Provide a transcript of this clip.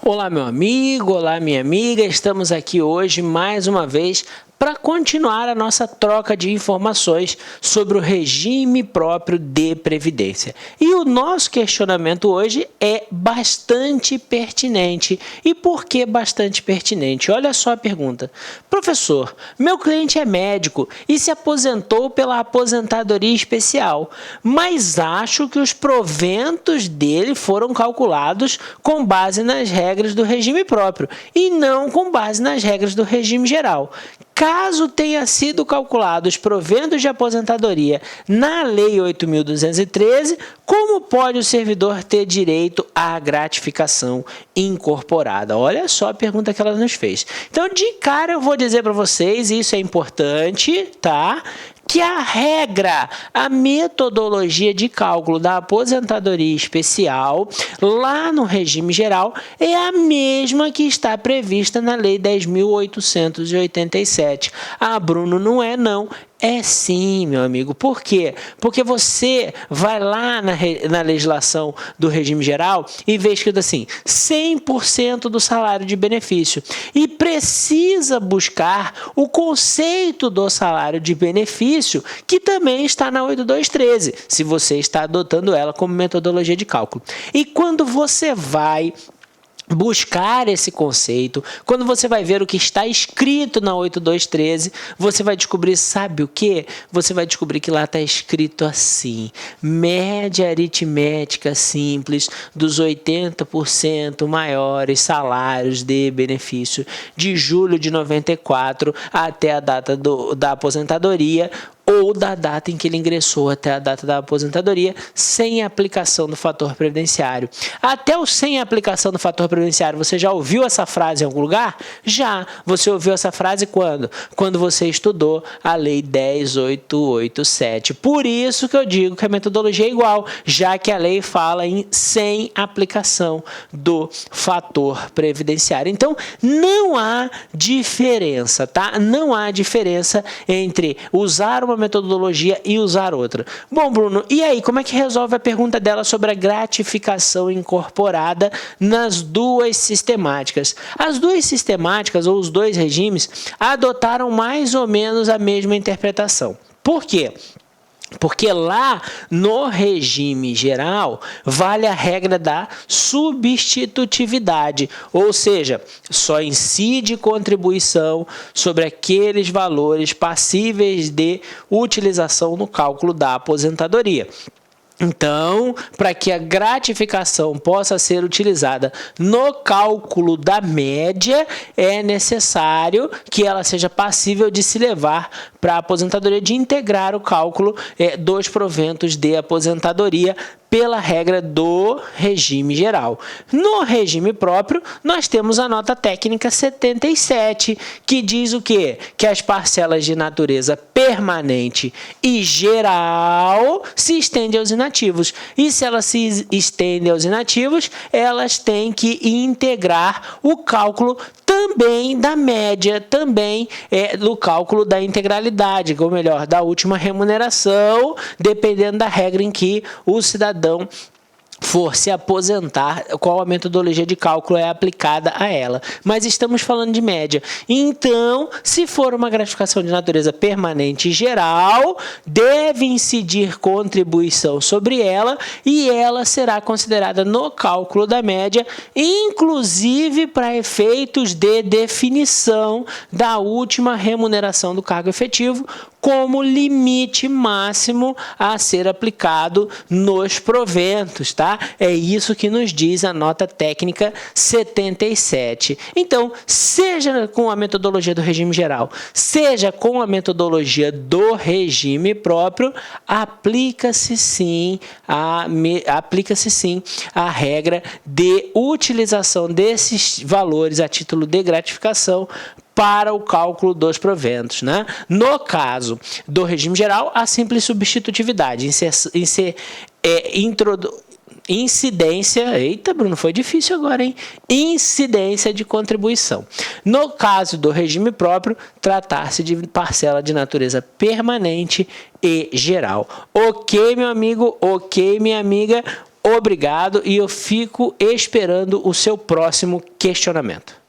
Olá, meu amigo, olá, minha amiga. Estamos aqui hoje mais uma vez para continuar a nossa troca de informações sobre o regime próprio de previdência. E o nosso questionamento hoje é bastante pertinente. E por que bastante pertinente? Olha só a pergunta. Professor, meu cliente é médico e se aposentou pela aposentadoria especial, mas acho que os proventos dele foram calculados com base nas regras do regime próprio e não com base nas regras do regime geral. Caso tenha sido calculados os proventos de aposentadoria na Lei 8.213, como pode o servidor ter direito à gratificação incorporada? Olha só a pergunta que ela nos fez. Então, de cara, eu vou dizer para vocês, e isso é importante, tá? Que a regra, a metodologia de cálculo da aposentadoria especial, lá no regime geral, é a mesma que está prevista na Lei 10.887. Ah, Bruno, não é não. É sim, meu amigo. Por quê? Porque você vai lá na legislação do regime geral e vê escrito assim, 100% do salário de benefício. E precisa buscar o conceito do salário de benefício, que também está na 8213, se você está adotando ela como metodologia de cálculo. E quando você vai buscar esse conceito, quando você vai ver o que está escrito na 8213, você vai descobrir, sabe o que? Você vai descobrir que lá está escrito assim, média aritmética simples dos 80% maiores salários de benefício de julho de 94 até a data da aposentadoria, ou da data em que ele ingressou até a data da aposentadoria, sem aplicação do fator previdenciário. Até o sem aplicação do fator previdenciário, você já ouviu essa frase em algum lugar? Já. Você ouviu essa frase quando? Quando você estudou a Lei 10.887. Por isso que eu digo que a metodologia é igual, já que a lei fala em sem aplicação do fator previdenciário. Então, não há diferença, tá? Não há diferença entre usar uma metodologia e usar outra. Bom, Bruno, e aí, como é que resolve a pergunta dela sobre a gratificação incorporada nas duas sistemáticas? As duas sistemáticas, ou os dois regimes, adotaram mais ou menos a mesma interpretação. Por quê? Porque lá no regime geral vale a regra da substitutividade, ou seja, só incide contribuição sobre aqueles valores passíveis de utilização no cálculo da aposentadoria. Então, para que a gratificação possa ser utilizada no cálculo da média, é necessário que ela seja passível de se levar para a aposentadoria, de integrar o cálculo dos proventos de aposentadoria pela regra do regime geral. No regime próprio, nós temos a nota técnica 77, que diz o quê? Que as parcelas de natureza permanente e geral se estendem aos inativos. E se elas se estendem aos inativos, elas têm que integrar o cálculo também da média, também do cálculo da integralidade, ou melhor, da última remuneração, dependendo da regra em que o cidadão for se aposentar, qual a metodologia de cálculo é aplicada a ela. Mas estamos falando de média. Então, se for uma gratificação de natureza permanente e geral, deve incidir contribuição sobre ela e ela será considerada no cálculo da média, inclusive para efeitos de definição da última remuneração do cargo efetivo, como limite máximo a ser aplicado nos proventos, tá? É isso que nos diz a nota técnica 77. Então, seja com a metodologia do regime geral, seja com a metodologia do regime próprio, aplica-se sim a regra de utilização desses valores a título de gratificação para o cálculo dos proventos, né? No caso do regime geral, a simples substitutividade, incidência, eita Bruno, foi difícil agora, hein? Incidência de contribuição. No caso do regime próprio, tratar-se de parcela de natureza permanente e geral. Ok, meu amigo, ok, minha amiga, obrigado e eu fico esperando o seu próximo questionamento.